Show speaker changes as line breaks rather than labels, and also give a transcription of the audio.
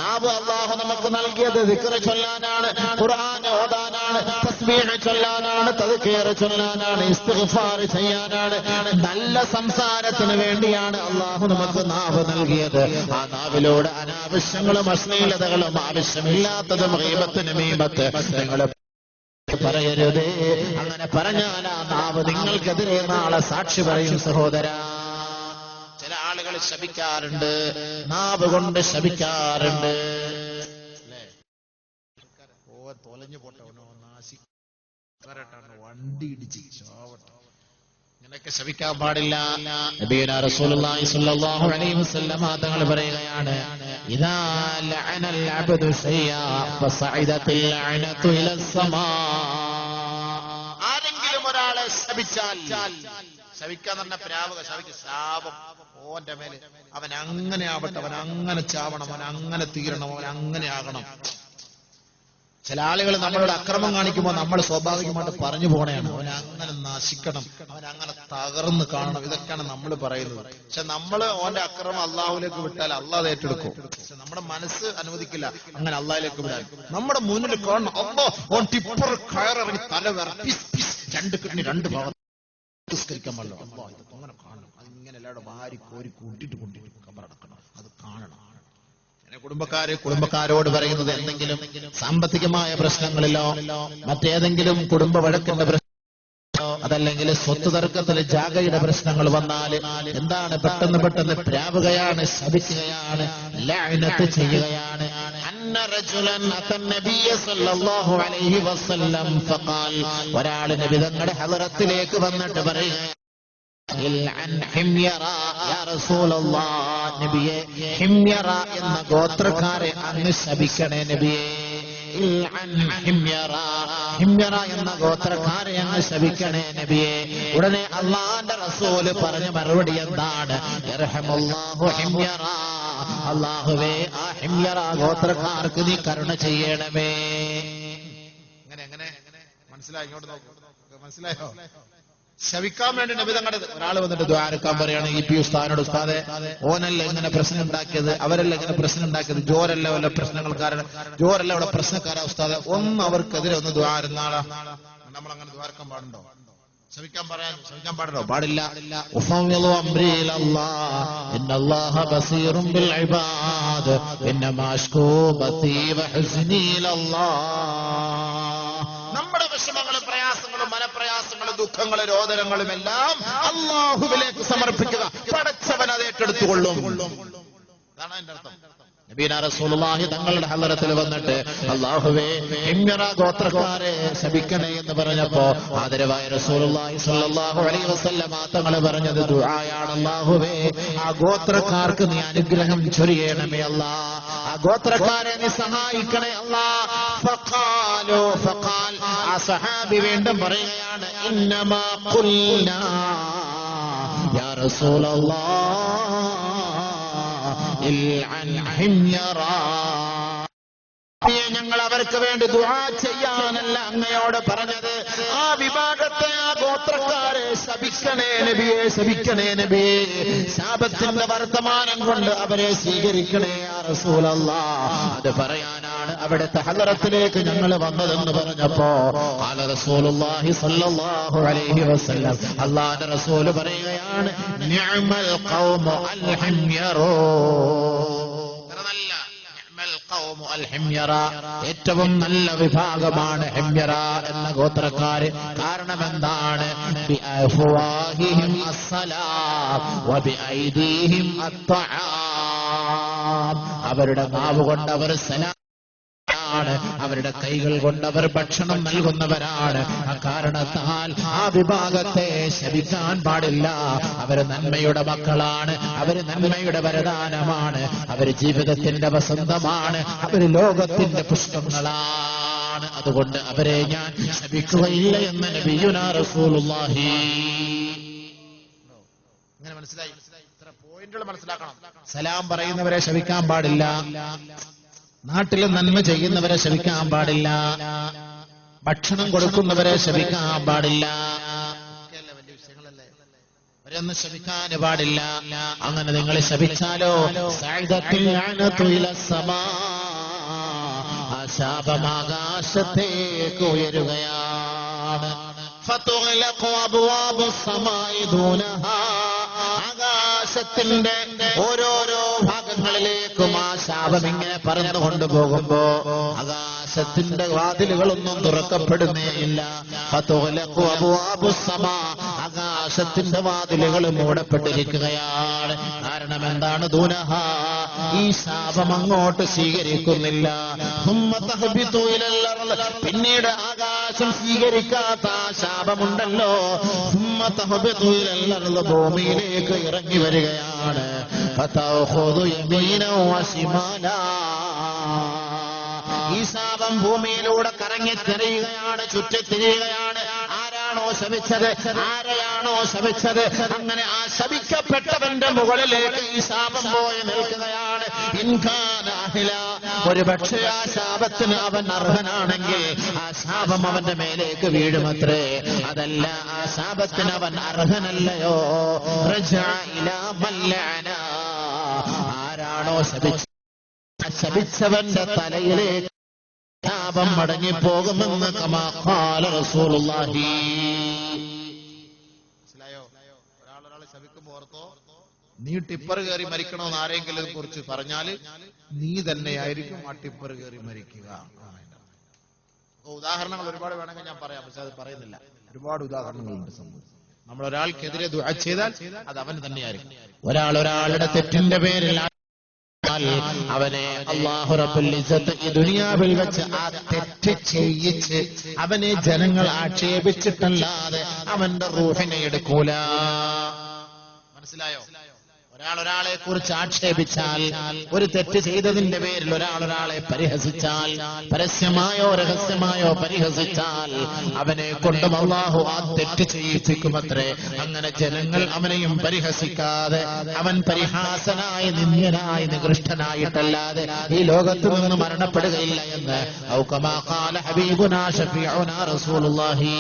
നാവ് അല്ലാഹു നമുക്ക് നൽകിയത് ദിക്ർ ചൊല്ലാനാണ്, ഖുർആൻ ഓതാനാണ്, തസ്ബീഹ് ചൊല്ലാനാണ്, തദ്കീർ ചൊല്ലാനാണ്, ഇസ്തിഗ്ഫാർ ചെയ്യാനാണ്, നല്ല സംസാരത്തിന് വേണ്ടിയാണ് അല്ലാഹു നമുക്ക് നാവ് നൽകിയത്. ആ നാവിലൂടെ അനാവശ്യങ്ങളും അശ്ലീലതകളും ആവശ്യമില്ലാത്തതും ഗീബത്ത് നമീമത്ത് നിങ്ങൾ പറയരുതേ. അങ്ങനെ പറഞ്ഞാൽ ആ നാവ് നിങ്ങൾക്കെതിരെ നാളെ സാക്ഷി പറയും. സഹോദര, ചില ആളുകൾ ശപിക്കാറുണ്ട്, നാവ് കൊണ്ട് ശപിക്കാറുണ്ട്. തൊലഞ്ഞു പോട്ടവനോ നാശി വണ്ടി ഇടിച്ച് ചാവട്ടെ, ഇങ്ങനെയൊക്കെ ശപിക്കാൻ പാടില്ല. നബിയുനാ റസൂലുള്ളാഹി സ്വല്ലല്ലാഹു അലൈഹി വസല്ലം തങ്ങൾ പറയുകയാണ്, ഇദാ ലഅനൽ അബ്ദു ശൈഅ ഫസഇദത്തിൽ ലഅനതു ഇലസ്സമാ. ആരെങ്കിലും ഒരാളെ ശപിച്ചാൽ, ശപിക്കാന്ന് പറഞ്ഞ പ്രാവുക, ശാപം ഓന്റെ മേലെ, അവൻ അങ്ങനെ ആവട്ടെ, അവൻ അങ്ങനെ ചാവണം, അവൻ അങ്ങനെ തീരണം, അവൻ അങ്ങനെ ആകണം. ചില ആളുകൾ നമ്മളോട് അക്രമം കാണിക്കുമ്പോൾ നമ്മൾ സ്വാഭാവികമായിട്ട് പറഞ്ഞു പോകണയാണ്, അവൻ അങ്ങനെ നശിക്കണം, അവൻ അങ്ങനെ തകർന്ന് കാണണം. ഇതൊക്കെയാണ് നമ്മൾ പറയുന്നത്. പക്ഷെ നമ്മൾ ഓന്റെ അക്രമം അള്ളാഹുലേക്ക് വിട്ടാൽ അള്ളാഹ് ഏറ്റെടുക്കും. പക്ഷെ നമ്മുടെ മനസ്സ് അനുവദിക്കില്ല അങ്ങനെ അള്ളാഹിലേക്ക് വിടാൻ. നമ്മുടെ മുന്നിൽ കാണണം, അള്ളാഹ് ഓൻ ടിപ്പർ കയറിറങ്ങി തല രണ്ട് കിഡ്നി രണ്ട് ഭാഗം നിസ്കരിക്കാൻ പാടില്ല, അള്ളാഹ് ഇത് അങ്ങനെ കാണണം, അതിങ്ങനെ എല്ലാവരും വാരി കോരി കൂട്ടിട്ട് കബറടക്കണം, അത് കാണണം. കുടുംബക്കാരോട് പറയുന്നത് എന്തെങ്കിലും സാമ്പത്തികമായ പ്രശ്നങ്ങളിലോ മറ്റേതെങ്കിലും കുടുംബ വഴക്കിന്റെ പ്രശ്നമോ അതല്ലെങ്കിൽ സ്വത്ത് തർക്കത്തിലെ ജാഗയുടെ പ്രശ്നങ്ങൾ വന്നാൽ എന്താണ്, പെട്ടെന്ന് പ്രാവുകയാണ്, ശപിക്കുകയാണ്, ലഅനത്ത് ചെയ്യുകയാണ്. ഒരാൾ നബി തങ്ങളുടെ ഹളറത്തിലേക്ക് വന്നിട്ട് പറയുക, ഹിമ്യറ എന്ന ഗോത്രക്കാരെ അങ്ങ് ശപിക്കണേ നബിയെ. ഹിമ്യറ എന്ന ഗോത്രക്കാരെ അങ്ങ് ശപിക്കണേ നബിയെ. ഉടനെ അള്ളാന്റെ റസൂല് പറഞ്ഞ മറുപടി എന്താണ്? ഇർഹമുല്ലാഹു ഹിമ്യറ, അല്ലാഹുവേ ആ ഹിമ്യറ ഗോത്രക്കാർക്ക് നീ കരുണ ചെയ്യണമേ. എങ്ങനെ മനസ്സിലായി? ഇങ്ങോട്ട് നോക്കൂ, മനസ്സിലായോ? ശവിക്കാൻ വേണ്ടി നബി തങ്ങളുടെ ഒരാൾ വന്നിട്ട് ദ്വാരക്കാൻ പറയാണ്, ഇ പി ഉസ്താദിനോട്, ഉസ്താദെ ഓനല്ല ഇങ്ങനെ പ്രശ്നം ഉണ്ടാക്കിയത്, അവരല്ല ഇങ്ങനെ പ്രശ്നം ഉണ്ടാക്കിയത്, ജോരല്ല വല്ല പ്രശ്നങ്ങൾക്കാരാണ്, ജോരല്ല ഇവിടെ പ്രശ്നക്കാരാ ഉസ്താദെ, ഒന്ന് അവർക്കെതിരെ ഒന്ന് ദ്വാരുന്നാളാ. നമ്മൾ അങ്ങനെ ദ്വാരക്കാൻ പാടുണ്ടോ? ശവിക്കാൻ പാടുണ്ടോ? പാടില്ല. നമ്മുടെ വിഷമങ്ങളും പ്രയാസങ്ങളും മനപ്രയാസങ്ങളും ദുഃഖങ്ങളും രോദനങ്ങളും എല്ലാം അല്ലാഹുവിലേക്ക് സമർപ്പിക്കുക. പടച്ചവൻ അത് ഏറ്റെടുത്തുകൊള്ളും. അതാണ് അതിന്റെ അർത്ഥം. നബീനാ റസൂലുള്ളാഹി തങ്ങളുടെ ഹളറത്തിൽ വന്നിട്ട് അല്ലാഹുവേ ഹിമ്യറ ഗോത്രക്കാരെ ശപിക്കണേ എന്ന് പറഞ്ഞപ്പോ ആദരവായ റസൂലുള്ളാഹി സ്വല്ലല്ലാഹു അലൈഹി വസല്ലം തങ്ങൾ പറഞ്ഞത് ദുആയാണ്. അല്ലാഹുവേ ആ ഗോത്രക്കാർക്ക് നീ അനുഗ്രഹം ചൊരിയണമേ അല്ലാഹ്, ആ ഗോത്രക്കാരെ നീ സഹായിക്കണേ അല്ലാഹ്. ഫഖാൽ ആ സഹാബി വീണ്ടും പറയുകയാണ്, ഇന്നമാ ഖുൽനാ യാ റസൂലല്ലാഹ് ഞങ്ങൾ അവർക്ക് വേണ്ടി ദുആ ചെയ്യാനല്ല അങ്ങയോട് പറഞ്ഞത്, ആ വിഭാഗത്തെ, ആ ഗോത്രക്കാരെ ശപിക്കണേ നബിയെ, ശപിക്കണേ നബിയെ. ശാപത്തിന്റെ വർത്തമാനം കൊണ്ട് അവരെ സ്വീകരിക്കണേ യാ റസൂലല്ലാഹ്. അത് പറയാനാണ് അവിടുത്തെ ഹളറത്തിലേക്ക് ഞങ്ങൾ വന്നതെന്ന് പറഞ്ഞപ്പോ ഖാല റസൂലുള്ളാഹി സ്വല്ലല്ലാഹു അലൈഹി വസല്ലം, അല്ലാഹുവിന്റെ റസൂൽ പറയുകയാണ്, നിഅമൽ ഖൗമു അൽ ഹിമ്യറൂ, ഏറ്റവും നല്ല വിഭാഗമാണ് ഹിമ്യറ എന്ന ഗോത്രക്കാര്. കാരണം എന്താണ്? അവരുടെ നാവ് കൊണ്ട് അവർ സലാം, അവരുടെ കൈകൾ കൊണ്ട് അവർ ഭക്ഷണം നൽകുന്നവരാണ്. അക്കാരണത്താൽ ആ വിഭാഗത്തെ ശപിക്കാൻ പാടില്ല. അവര് നന്മയുടെ മക്കളാണ്, അവര് നന്മയുടെ വരദാനമാണ്, അവര് ജീവിതത്തിന്റെ വസന്തമാണ്, അവര് ലോകത്തിന്റെ പുഷ്പങ്ങളാണ്. അതുകൊണ്ട് അവരെ ഞാൻ ശപിക്കുകയില്ല എന്ന് നബിയുനാ റസൂലുള്ളാഹി. ഇങ്ങനെ മനസ്സിലായി? ഇത്ര പോയിന്റുകൾ മനസ്സിലാക്കണം. സലാം പറയുന്നവരെ ശപിക്കാൻ പാടില്ല, നാട്ടിൽ നന്മ ചെയ്യുന്നവരെ ശപിക്കാൻ പാടില്ല, ഭക്ഷണം കൊടുക്കുന്നവരെ ശപിക്കാൻ പാടില്ല, വലിയ വിഷയങ്ങളല്ലേ, അവരൊന്നും ശപിക്കാൻ പാടില്ല. അങ്ങനെ നിങ്ങൾ ശപിച്ചാലോ ശാപം ആകാശത്തേക്ക് ഉയരുകയാണ്. ഫതുഗ്ലഖു അബ്വാബു സമാഇ ദൂനഹാ, ആകാശത്തിന്റെ ഓരോരോ ഭാഗങ്ങളിലേക്കും ആ ശാപം ഇങ്ങനെ പറന്നു കൊണ്ടുപോകുമ്പോ ആകാശത്തിന്റെ വാതിലുകളൊന്നും തുറക്കപ്പെടുന്നേയില്ല. ഫതുഗ്ലഖു അബ്വാബു സമാ, ആകാശത്തിന്റെ വാതിലുകൾ മൂടപ്പെട്ടിരിക്കുകയാണ്. കാരണം എന്താണ്? ദൂനഹാ, ഈ ശാപം അങ്ങോട്ട് സ്വീകരിക്കുന്നില്ല. പിന്നീട് ആകാശം സ്വീകരിക്കാത്ത ആ ശാപമുണ്ടല്ലോ, ഭൂമിയിലേക്ക് ഇറങ്ങി വരികയാണ്. ഈ ശാപം ഭൂമിയിലൂടെ കറങ്ങിത്തിരിയുകയാണ്, ചുറ്റിത്തിരിയുകയാണ്. ആരാണോ ശപിച്ചത്, ആരെയാണോ ശപിച്ചത്, അങ്ങനെ ആ ശപിക്കപ്പെട്ടവന്റെ മുകളിലേക്ക് ഈ ശാപം പോയി നിൽക്കുകയാണ്. ഒരു പക്ഷേ ആ ശാപത്തിന് അവൻ അർഹനാണെങ്കിൽ ആ ശാപം അവന്റെ മേലേക്ക് വീഴുമത്രേ. അതല്ല, ആ ശാപത്തിന് അവൻ അർഹനല്ലയോ. ആരാണോ ശപിച്ചവന്റെ തലയിലേക്ക് ശാപം മടങ്ങിപ്പോകുമെന്ന് കമാ ഖാല റസൂലുള്ളാഹി. മനസ്സിലായോ? ഒരാളെ ശപിക്കുമ്പോ ഓർത്തോ, നീ ടിപ്പർ കയറി മരിക്കണമെന്ന് ആരെങ്കിലും കുറിച്ച് പറഞ്ഞാൽ നീ തന്നെയായിരിക്കും ആ ടിപ്പർ കയറി മരിക്കുക. ഉദാഹരണങ്ങൾ ഒരുപാട് വേണമെങ്കിൽ ഞാൻ പറയാം, പക്ഷെ അത് പറയുന്നില്ല. ഒരുപാട് ഉദാഹരണങ്ങളുണ്ട്. നമ്മൾ ഒരാൾക്കെതിരെ ദുആ ചെയ്താൽ അത് അവൻ തന്നെയായിരിക്കും. ഒരാളുടെ തെറ്റിന്റെ പേരിൽ അവനെ അല്ലാഹു റബ്ബുൽ ഇസ്സത്ത് ഈ ദുനിയാവിൽ വെച്ച് ആ തെറ്റ് ചെയ്യിച്ച് അവനെ ജനങ്ങൾ ആക്ഷേപിച്ചിട്ടല്ലാതെ അവന്റെ റൂഹിനെ എടുക്കൂല. മനസ്സിലായോ? ഒരാളെ കുറിച്ച് ആക്ഷേപിച്ചാൽ, ഒരു തെറ്റ് ചെയ്തതിന്റെ പേരിൽ ഒരാളെ പരിഹസിച്ചാൽ, പരസ്യമായോ രഹസ്യമായോ പരിഹസിച്ചാൽ അവനെ കൊണ്ടും അല്ലാഹു ആ തെറ്റ് ചെയ്യിപ്പിക്കുമത്രേ. അങ്ങനെ ജനങ്ങൾ അവനെയും പരിഹസിക്കാതെ അവൻ പരിഹാസനായി, നിന്ദ്യനായി, നികൃഷ്ടനായിട്ടല്ലാതെ ഈ ലോകത്ത് നിന്ന് മരണപ്പെടുകയില്ല എന്ന് ഔ കമാ ഖാല ഹബീബുനാ ശഫീഉനാ റസൂലുള്ളാഹി.